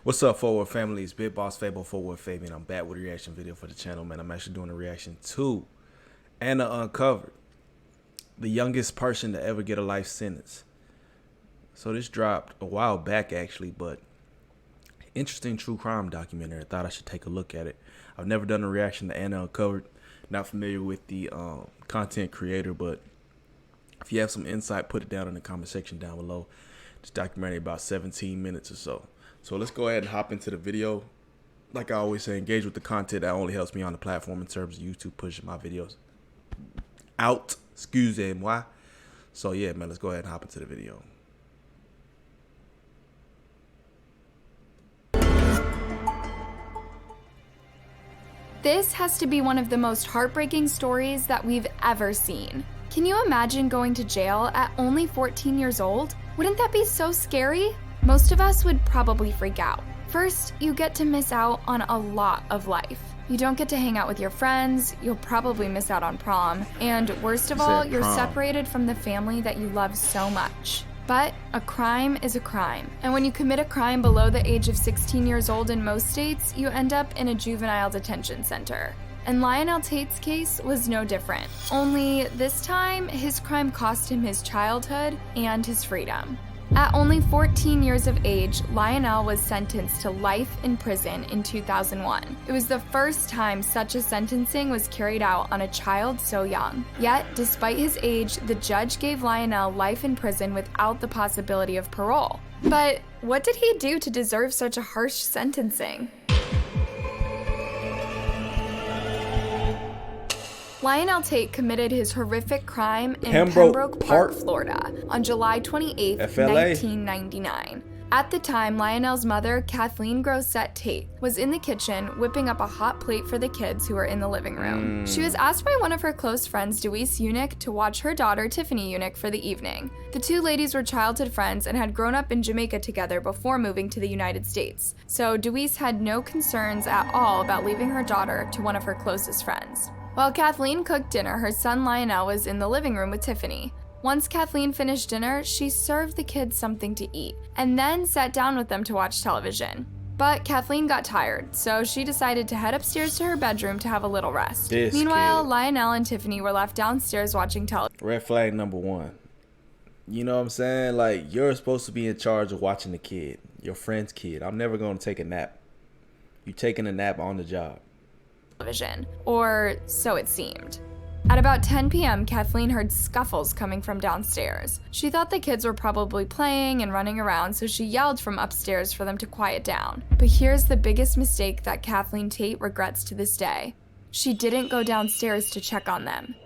What's up, FortWorth family? It's BigBossFabo, FortWorthFabian. I'm back with a reaction video for the channel, man. I'm actually doing a reaction to Anna Uncovered, the youngest person to ever get a life sentence. So this dropped a while back, actually, but interesting true crime documentary. I thought I should take a look at it. I've never done a reaction to Anna Uncovered. Not familiar with the content creator, but if you have some insight, put it down in the comment section down below. This documentary about 17 minutes or so. So let's go ahead and hop into the video. Like I always say, engage with the content. That only helps me on the platform in terms of YouTube pushing my videos out. Excusez-moi. So yeah, man, let's go ahead and hop into the video. This has to be one of the most heartbreaking stories that we've ever seen. Can you imagine going to jail at only 14 years old? Wouldn't that be so scary? Most of us would probably freak out. First, you get to miss out on a lot of life. You don't get to hang out with your friends, you'll probably miss out on prom, and worst of all, you're separated from the family that you love so much. But a crime is a crime, and when you commit a crime below the age of 16 years old in most states, you end up in a juvenile detention center. And Lionel Tate's case was no different, only this time his crime cost him his childhood and his freedom. At only 14 years of age, Lionel was sentenced to life in prison in 2001. It was the first time such a sentencing was carried out on a child so young. Yet, despite his age, the judge gave Lionel life in prison without the possibility of parole. But what did he do to deserve such a harsh sentencing? Lionel Tate committed his horrific crime in Pembroke Park, Florida, on July 28, 1999. At the time, Lionel's mother, Kathleen Grosset Tate, was in the kitchen whipping up a hot plate for the kids who were in the living room. She was asked by one of her close friends, Deweese Unick, to watch her daughter, Tiffany Unick, for the evening. The two ladies were childhood friends and had grown up in Jamaica together before moving to the United States, so Deweese had no concerns at all about leaving her daughter to one of her closest friends. While Kathleen cooked dinner, her son Lionel was in the living room with Tiffany. Once Kathleen finished dinner, she served the kids something to eat, and then sat down with them to watch television. But Kathleen got tired, so she decided to head upstairs to her bedroom to have a little rest. Meanwhile, Lionel and Tiffany were left downstairs watching television. Red flag number one. You know what I'm saying? Like, you're supposed to be in charge of watching the kid, your friend's kid. I'm never going to take a nap. You taking a nap on the job. Television, or so it seemed. At about 10 p.m., Kathleen heard scuffles coming from downstairs. She thought the kids were probably playing and running around, so she yelled from upstairs for them to quiet down. But here's the biggest mistake that Kathleen Tate regrets to this day. She didn't go downstairs to check on them.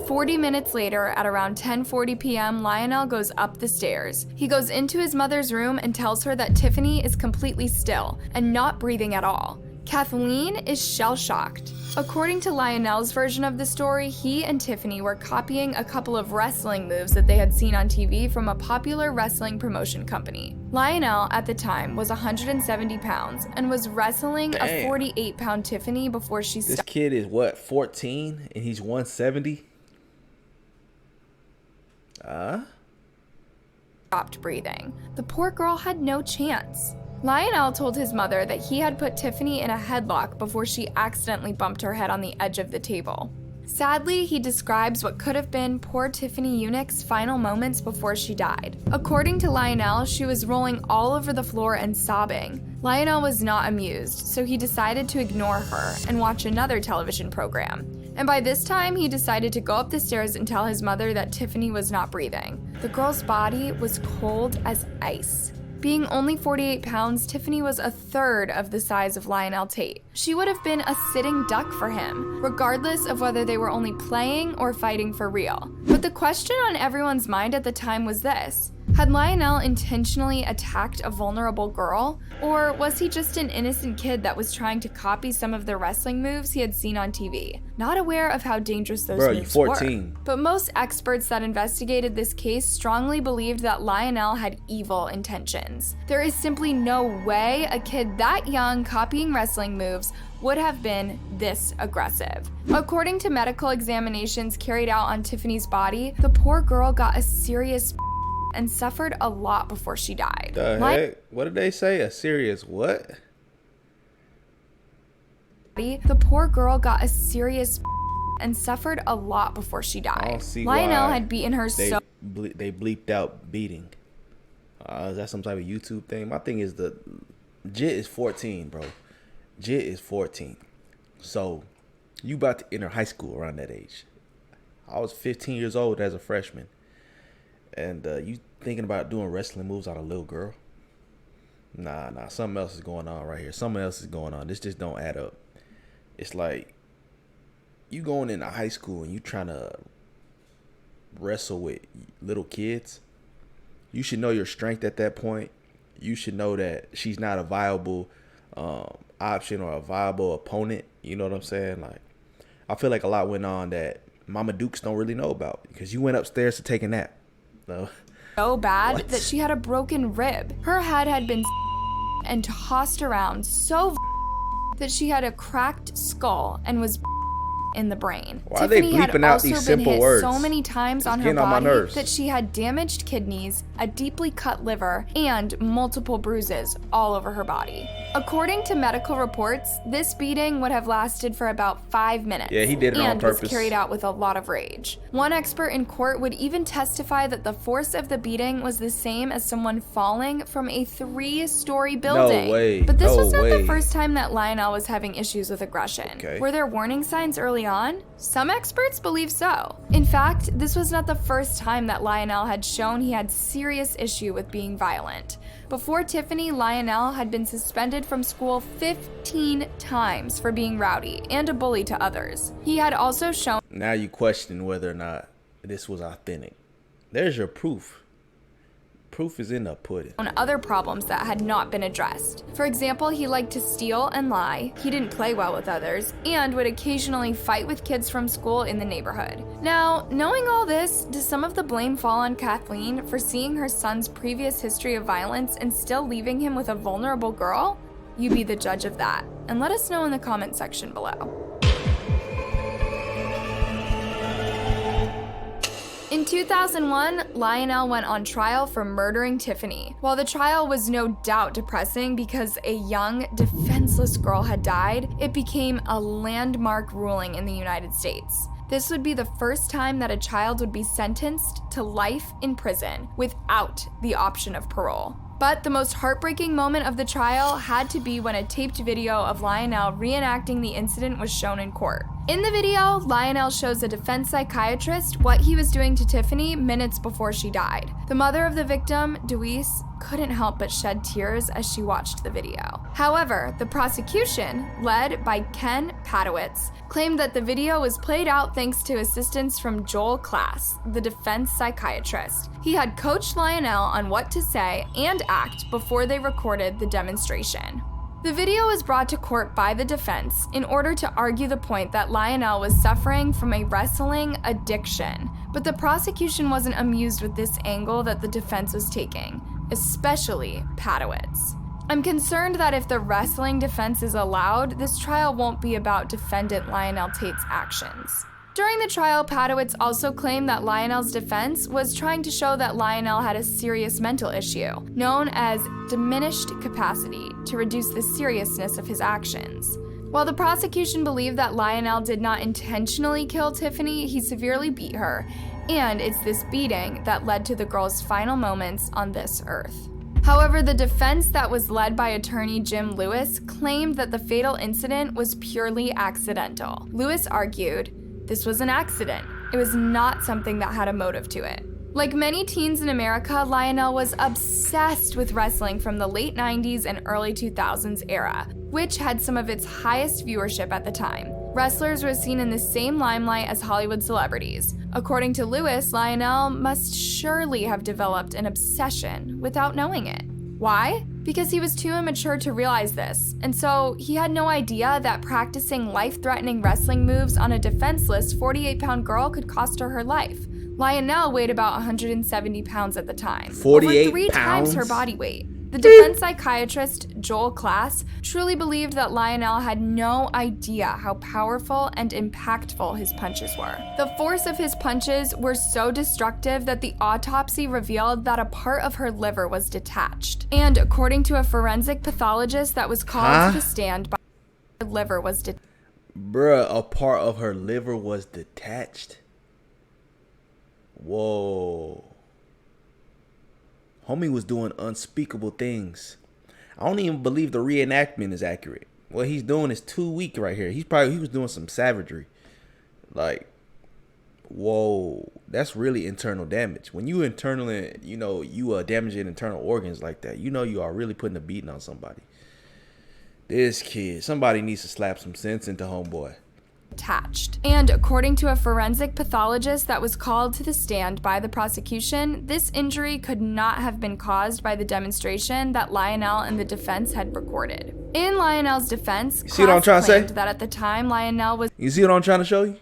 40 minutes later, at around 10:40 p.m., Lionel goes up the stairs. He goes into his mother's room and tells her that Tiffany is completely still and not breathing at all. Kathleen is shell-shocked. According to Lionel's version of the story, he and Tiffany were copying a couple of wrestling moves that they had seen on TV from a popular wrestling promotion company. Lionel, at the time, was 170 pounds and was wrestling a 48-pound Tiffany before she stopped. This kid is what, 14? And he's 170? Stopped breathing. The poor girl had no chance. Lionel told his mother that he had put Tiffany in a headlock before she accidentally bumped her head on the edge of the table. Sadly, he describes what could have been poor Tiffany Unick's final moments before she died. According to Lionel, she was rolling all over the floor and sobbing. Lionel was not amused, so he decided to ignore her and watch another television program. And by this time, he decided to go up the stairs and tell his mother that Tiffany was not breathing. The girl's body was cold as ice. Being only 48 pounds, Tiffany was a third of the size of Lionel Tate. She would have been a sitting duck for him, regardless of whether they were only playing or fighting for real. But the question on everyone's mind at the time was this: had Lionel intentionally attacked a vulnerable girl? Or was he just an innocent kid that was trying to copy some of the wrestling moves he had seen on TV, not aware of how dangerous those moves were? 14. But most experts that investigated this case strongly believed that Lionel had evil intentions. There is simply no way a kid that young copying wrestling moves would have been this aggressive. According to medical examinations carried out on Tiffany's body, the poor girl got a serious and suffered a lot before she died. The heck? What did they say? A serious what? The poor girl got a serious and suffered a lot before she died. I don't see Lionel why had beaten her they so they bleeped out beating. Is that some type of YouTube thing? My thing is Jit is 14, bro. Jit is 14. So you about to enter high school around that age. I was 15 years old as a freshman. And you thinking about doing wrestling moves on a little girl? Nah. Something else is going on right here. Something else is going on. This just don't add up. It's like you going into high school and you trying to wrestle with little kids. You should know your strength at that point. You should know that she's not a viable option or a viable opponent. You know what I'm saying? Like, I feel like a lot went on that Mama Dukes don't really know about because you went upstairs to take a nap. So bad that she had a broken rib. Her head had been and tossed around so that she had a cracked skull and was in the brain. Why are they bleeping out these simple words? So many times on her body that she had damaged kidneys, a deeply cut liver, and multiple bruises all over her body. According to medical reports, this beating would have lasted for about 5 minutes. Yeah, he did it on purpose. And was carried out with a lot of rage. One expert in court would even testify that the force of the beating was the same as someone falling from a 3-story building. No way. But this was not the first time that Lionel was having issues with aggression. Okay. Were there warning signs early on? Some experts believe so. In fact, this was not the first time that Lionel had shown he had serious issue with being violent. Before Tiffany, Lionel had been suspended from school 15 times for being rowdy and a bully to others. He had also shown— Now you question whether or not this was authentic. There's your proof. Proof is in the pudding. On other problems that had not been addressed. For example, he liked to steal and lie, he didn't play well with others, and would occasionally fight with kids from school in the neighborhood. Now, knowing all this, does some of the blame fall on Kathleen for seeing her son's previous history of violence and still leaving him with a vulnerable girl? You be the judge of that, and let us know in the comment section below. In 2001, Lionel went on trial for murdering Tiffany. While the trial was no doubt depressing because a young, defenseless girl had died, it became a landmark ruling in the United States. This would be the first time that a child would be sentenced to life in prison without the option of parole. But the most heartbreaking moment of the trial had to be when a taped video of Lionel reenacting the incident was shown in court. In the video, Lionel shows a defense psychiatrist what he was doing to Tiffany minutes before she died. The mother of the victim, Deweese, couldn't help but shed tears as she watched the video. However, the prosecution, led by Ken Padowitz, claimed that the video was played out thanks to assistance from Joel Klass, the defense psychiatrist. He had coached Lionel on what to say and act before they recorded the demonstration. The video was brought to court by the defense in order to argue the point that Lionel was suffering from a wrestling addiction, but the prosecution wasn't amused with this angle that the defense was taking, especially Padowitz. I'm concerned that if the wrestling defense is allowed, this trial won't be about defendant Lionel Tate's actions. During the trial, Padowitz also claimed that Lionel's defense was trying to show that Lionel had a serious mental issue, known as diminished capacity, to reduce the seriousness of his actions. While the prosecution believed that Lionel did not intentionally kill Tiffany, he severely beat her, and it's this beating that led to the girl's final moments on this earth. However, the defense that was led by attorney Jim Lewis claimed that the fatal incident was purely accidental. Lewis argued, this was an accident. It was not something that had a motive to it. Like many teens in America, Lionel was obsessed with wrestling from the late 90s and early 2000s era, which had some of its highest viewership at the time. Wrestlers were seen in the same limelight as Hollywood celebrities. According to Lewis, Lionel must surely have developed an obsession without knowing it. Why? Because he was too immature to realize this, and so he had no idea that practicing life-threatening wrestling moves on a defenseless 48-pound girl could cost her life. Lionel weighed about 170 pounds at the time, 48 over 3 pounds? times her body weight. The defense psychiatrist, Joel Klass, truly believed that Lionel had no idea how powerful and impactful his punches were. The force of his punches were so destructive that the autopsy revealed that a part of her liver was detached. And according to a forensic pathologist that was called to the stand, her liver was detached. Bruh, a part of her liver was detached. Whoa. Homie was doing unspeakable things. I don't even believe the reenactment is accurate. What he's doing is too weak right here. He was doing some savagery. Like, whoa, that's really internal damage. When you internally, you are damaging internal organs like that, you are really putting a beating on somebody. This kid, somebody needs to slap some sense into homeboy. Attached. And according to a forensic pathologist that was called to the stand by the prosecution, this injury could not have been caused by the demonstration that Lionel and the defense had recorded. In Lionel's defense, see what I'm trying to say? That at the time Lionel was You see what I'm trying to show you?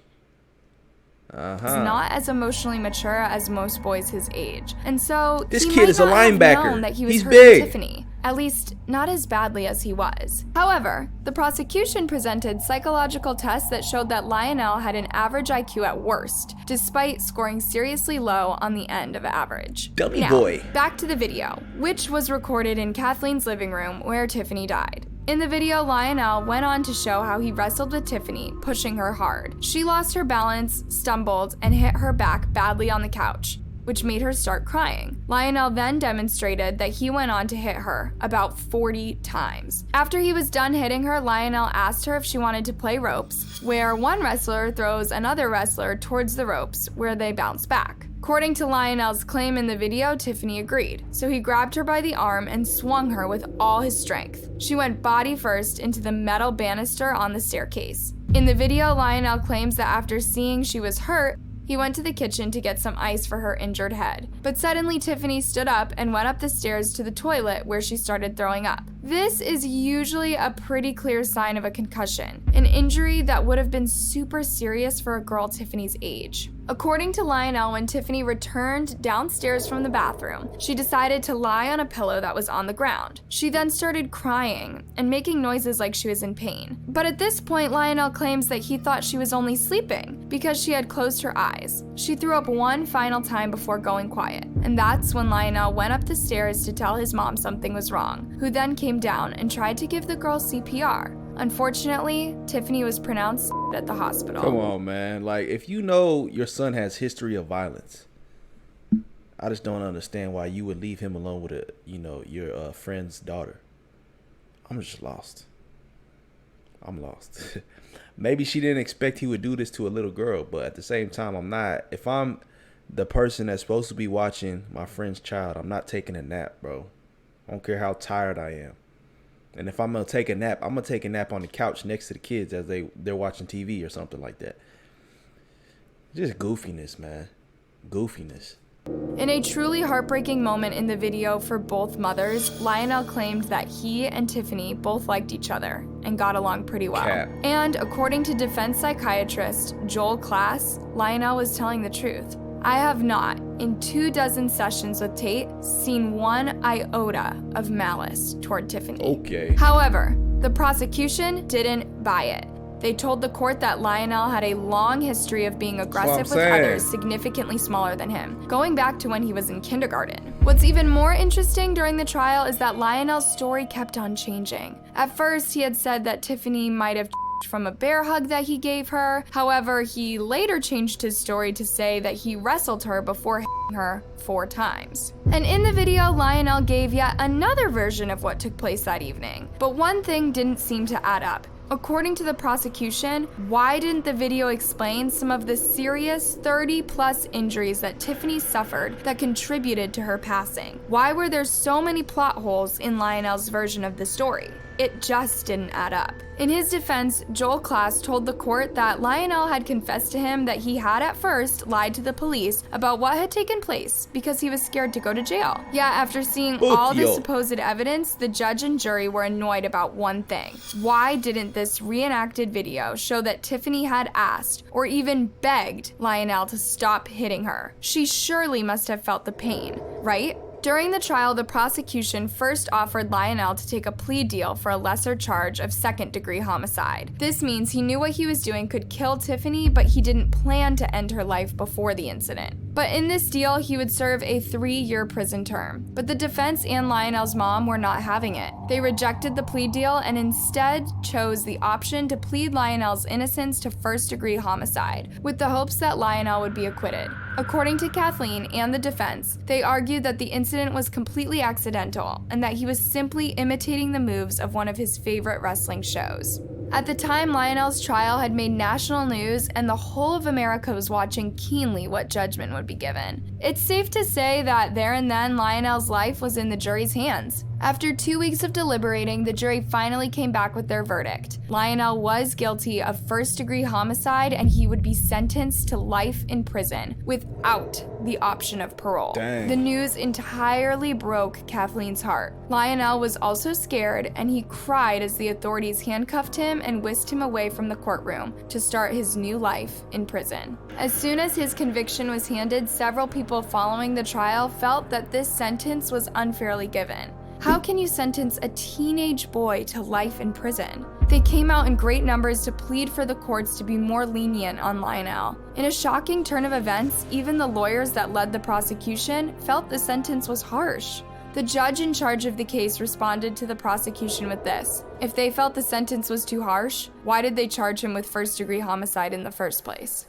not as emotionally mature as most boys his age. And so this he kid might is a not have linebacker. known that he was He's hurting big. Tiffany. At least, not as badly as he was. However, the prosecution presented psychological tests that showed that Lionel had an average IQ at worst, despite scoring seriously low on the end of average. Dummy now, boy. Back to the video, which was recorded in Kathleen's living room where Tiffany died. In the video, Lionel went on to show how he wrestled with Tiffany, pushing her hard. She lost her balance, stumbled, and hit her back badly on the couch, which made her start crying. Lionel then demonstrated that he went on to hit her about 40 times. After he was done hitting her, Lionel asked her if she wanted to play ropes, where one wrestler throws another wrestler towards the ropes where they bounce back. According to Lionel's claim in the video, Tiffany agreed, so he grabbed her by the arm and swung her with all his strength. She went body first into the metal banister on the staircase. In the video, Lionel claims that after seeing she was hurt, he went to the kitchen to get some ice for her injured head. But suddenly Tiffany stood up and went up the stairs to the toilet where she started throwing up. This is usually a pretty clear sign of a concussion, an injury that would have been super serious for a girl Tiffany's age. According to Lionel, when Tiffany returned downstairs from the bathroom, she decided to lie on a pillow that was on the ground. She then started crying and making noises like she was in pain. But at this point, Lionel claims that he thought she was only sleeping because she had closed her eyes. She threw up one final time before going quiet, and that's when Lionel went up the stairs to tell his mom something was wrong, who then came down and tried to give the girl CPR. Unfortunately, Tiffany was pronounced at the hospital. Come on, man. Like, if you know your son has history of violence, I just don't understand why you would leave him alone with your friend's daughter. I'm just lost. I'm lost. Maybe she didn't expect he would do this to a little girl, but at the same time, I'm not. If I'm the person that's supposed to be watching my friend's child, I'm not taking a nap, bro. I don't care how tired I am. And if I'm going to take a nap, I'm going to take a nap on the couch next to the kids as they're watching TV or something like that. Just goofiness, man. Goofiness. In a truly heartbreaking moment in the video for both mothers, Lionel claimed that he and Tiffany both liked each other and got along pretty well. Cap. And according to defense psychiatrist Joel Klass, Lionel was telling the truth. I have not, in 24 sessions with Tate, seen one iota of malice toward Tiffany. Okay. However, the prosecution didn't buy it. They told the court that Lionel had a long history of being aggressive with others significantly smaller than him, going back to when he was in kindergarten. What's even more interesting during the trial is that Lionel's story kept on changing. At first, he had said that Tiffany might have from a bear hug that he gave her. However, he later changed his story to say that he wrestled her before hitting her 4 times. And in the video, Lionel gave yet another version of what took place that evening. But one thing didn't seem to add up. According to the prosecution, why didn't the video explain some of the serious 30+ injuries that Tiffany suffered that contributed to her passing? Why were there so many plot holes in Lionel's version of the story? It just didn't add up. In his defense, Joel Klass told the court that Lionel had confessed to him that he had at first lied to the police about what had taken place because he was scared to go to jail. Yet after seeing all this supposed evidence, the judge and jury were annoyed about one thing. Why didn't this reenacted video show that Tiffany had asked or even begged Lionel to stop hitting her? She surely must have felt the pain, right? During the trial, the prosecution first offered Lionel to take a plea deal for a lesser charge of second-degree homicide. This means he knew what he was doing could kill Tiffany, but he didn't plan to end her life before the incident. But in this deal, he would serve a 3-year prison term. But the defense and Lionel's mom were not having it. They rejected the plea deal and instead chose the option to plead Lionel's innocence to first-degree homicide, with the hopes that Lionel would be acquitted. According to Kathleen and the defense, they argued that the incident was completely accidental and that he was simply imitating the moves of one of his favorite wrestling shows. At the time, Lionel's trial had made national news, and the whole of America was watching keenly what judgment would be given. It's safe to say that there and then, Lionel's life was in the jury's hands. After 2 weeks of deliberating, the jury finally came back with their verdict. Lionel was guilty of first-degree homicide, and he would be sentenced to life in prison without the option of parole. Dang. The news entirely broke Kathleen's heart. Lionel was also scared, and he cried as the authorities handcuffed him and whisked him away from the courtroom to start his new life in prison. As soon as his conviction was handed, several people following the trial felt that this sentence was unfairly given. How can you sentence a teenage boy to life in prison? They came out in great numbers to plead for the courts to be more lenient on Lionel. In a shocking turn of events, even the lawyers that led the prosecution felt the sentence was harsh. The judge in charge of the case responded to the prosecution with this: if they felt the sentence was too harsh, why did they charge him with first-degree homicide in the first place?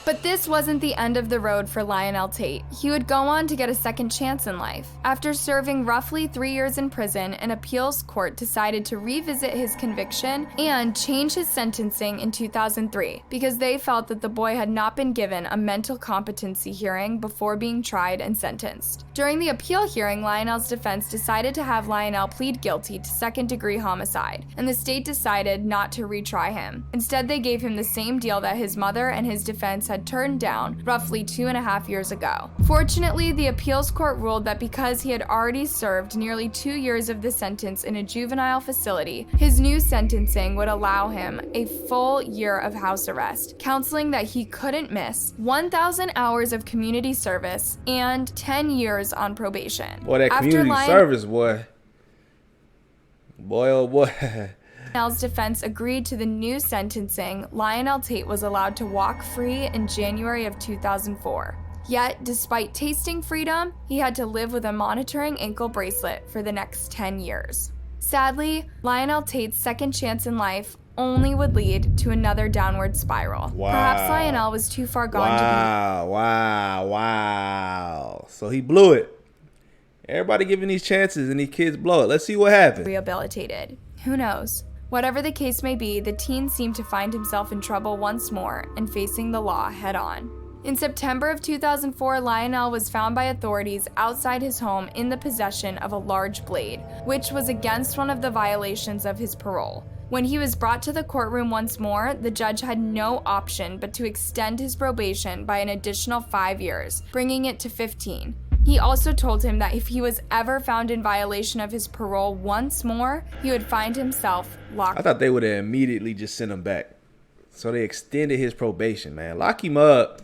But this wasn't the end of the road for Lionel Tate. He would go on to get a second chance in life. After serving roughly 3 years in prison, an appeals court decided to revisit his conviction and change his sentencing in 2003 because they felt that the boy had not been given a mental competency hearing before being tried and sentenced. During the appeal hearing, Lionel's defense decided to have Lionel plead guilty to second-degree homicide, and the state decided not to retry him. Instead, they gave him the same deal that his mother and his defense had turned down roughly 2.5 years ago. Fortunately, the appeals court ruled that because he had already served nearly 2 years of the sentence in a juvenile facility, his new sentencing would allow him a full year of house arrest, counseling that he couldn't miss, 1,000 hours of community service, and 10 years on probation. Boy, that community service, boy. Boy, oh boy. Lionel's defense agreed to the new sentencing, Lionel Tate was allowed to walk free in January of 2004. Yet, despite tasting freedom, he had to live with a monitoring ankle bracelet for the next 10 years. Sadly, Lionel Tate's second chance in life only would lead to another downward spiral. Wow. Perhaps Lionel was too far gone to Wow. So he blew it. Everybody giving these chances and these kids blow it. Let's see what happens. Rehabilitated. Who knows? Whatever the case may be, the teen seemed to find himself in trouble once more and facing the law head on. In September of 2004, Lionel was found by authorities outside his home in the possession of a large blade, which was against one of the violations of his parole. When he was brought to the courtroom once more, the judge had no option but to extend his probation by an additional 5 years, bringing it to 15. He also told him that if he was ever found in violation of his parole once more, he would find himself locked. I thought they would have immediately just sent him back. So they extended his probation, man. Lock him up.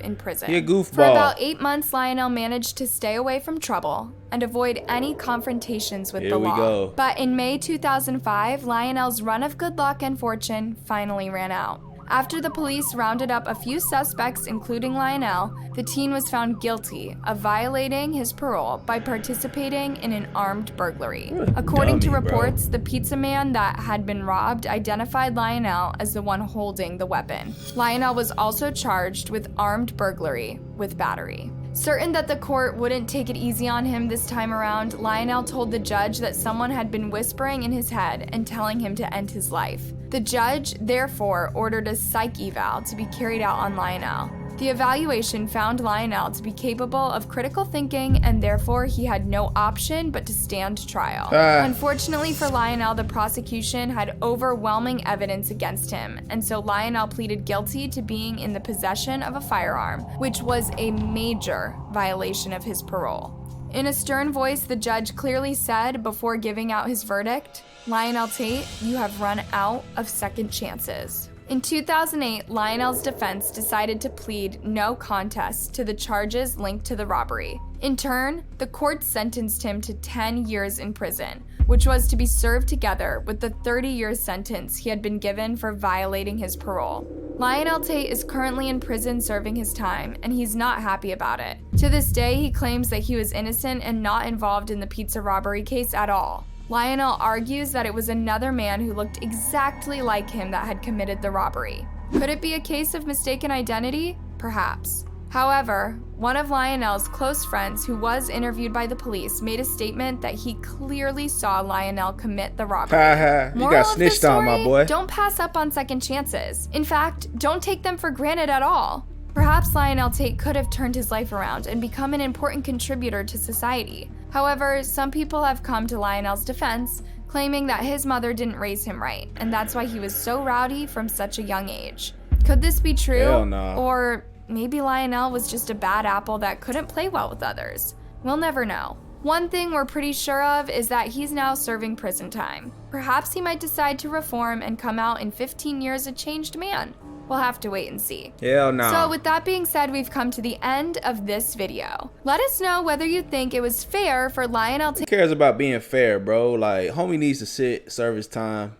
In prison. He a goofball. For about 8 months, Lionel managed to stay away from trouble and avoid any confrontations with the law. Go. But in May 2005, Lionel's run of good luck and fortune finally ran out. After the police rounded up a few suspects, including Lionel, the teen was found guilty of violating his parole by participating in an armed burglary. According to reports, the pizza man that had been robbed identified Lionel as the one holding the weapon. Lionel was also charged with armed burglary with battery. Certain that the court wouldn't take it easy on him this time around, Lionel told the judge that someone had been whispering in his head and telling him to end his life. The judge, therefore, ordered a psych eval to be carried out on Lionel. The evaluation found Lionel to be capable of critical thinking, and therefore he had no option but to stand trial. Unfortunately for Lionel, the prosecution had overwhelming evidence against him, and so Lionel pleaded guilty to being in the possession of a firearm, which was a major violation of his parole. In a stern voice, the judge clearly said before giving out his verdict, "Lionel Tate, you have run out of second chances." In 2008, Lionel's defense decided to plead no contest to the charges linked to the robbery. In turn, the court sentenced him to 10 years in prison, which was to be served together with the 30-year sentence he had been given for violating his parole. Lionel Tate is currently in prison serving his time, and he's not happy about it. To this day, he claims that he was innocent and not involved in the pizza robbery case at all. Lionel argues that it was another man who looked exactly like him that had committed the robbery. Could it be a case of mistaken identity? Perhaps. However, one of Lionel's close friends who was interviewed by the police made a statement that he clearly saw Lionel commit the robbery. You got snitched on, my boy. Don't pass up on second chances. In fact, don't take them for granted at all. Perhaps Lionel Tate could have turned his life around and become an important contributor to society. However, some people have come to Lionel's defense, claiming that his mother didn't raise him right, and that's why he was so rowdy from such a young age. Could this be true? Hell no. Or maybe Lionel was just a bad apple that couldn't play well with others. We'll never know. One thing we're pretty sure of is that he's now serving prison time. Perhaps he might decide to reform and come out in 15 years a changed man. We'll have to wait and see. Hell no. So with that being said, we've come to the end of this video. Let us know whether you think it was fair for Lionel Who cares about being fair, bro? Like, homie needs to serve his time.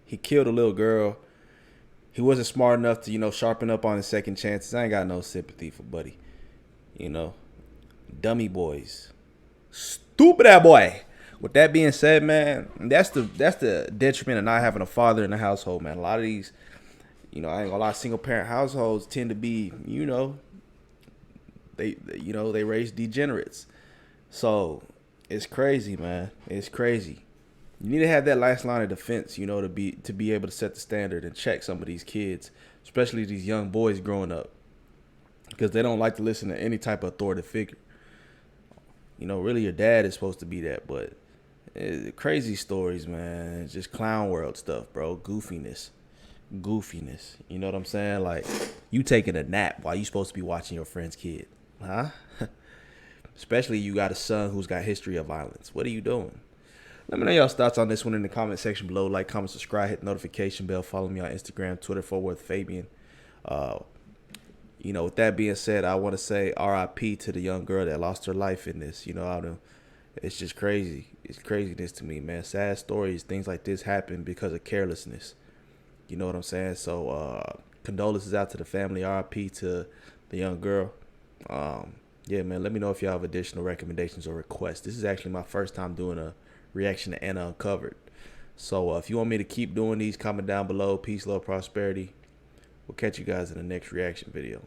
He killed a little girl. He wasn't smart enough to, sharpen up on his second chances. I ain't got no sympathy for Buddy. Dummy boys. Stupid that boy. With that being said, man, that's the detriment of not having a father in the household, man. A lot of these, I ain't gonna lie, single parent households tend to be, they raise degenerates. So it's crazy, man. It's crazy. You need to have that last line of defense, to be able to set the standard and check some of these kids, especially these young boys growing up, because they don't like to listen to any type of authoritative figure. Really your dad is supposed to be that, but crazy stories, man. It's just clown world stuff, bro. Goofiness. You know what I'm saying? Like, you taking a nap while you supposed to be watching your friend's kid, huh? Especially you got a son who's got history of violence. What are you doing? Let me know y'all's thoughts on this one in the comment section below. Like, comment, subscribe, hit the notification bell. Follow me on Instagram, Twitter, FortWorthFabian. With that being said, I want to say RIP to the young girl that lost her life in this. It's just crazy. It's craziness to me, man. Sad stories, things like this happen because of carelessness. You know what I'm saying? So, condolences out to the family. RIP to the young girl. Yeah, man, let me know if y'all have additional recommendations or requests. This is actually my first time doing a reaction to Anna Uncovered. So, if you want me to keep doing these, comment down below. Peace, love, prosperity. We'll catch you guys in the next reaction video.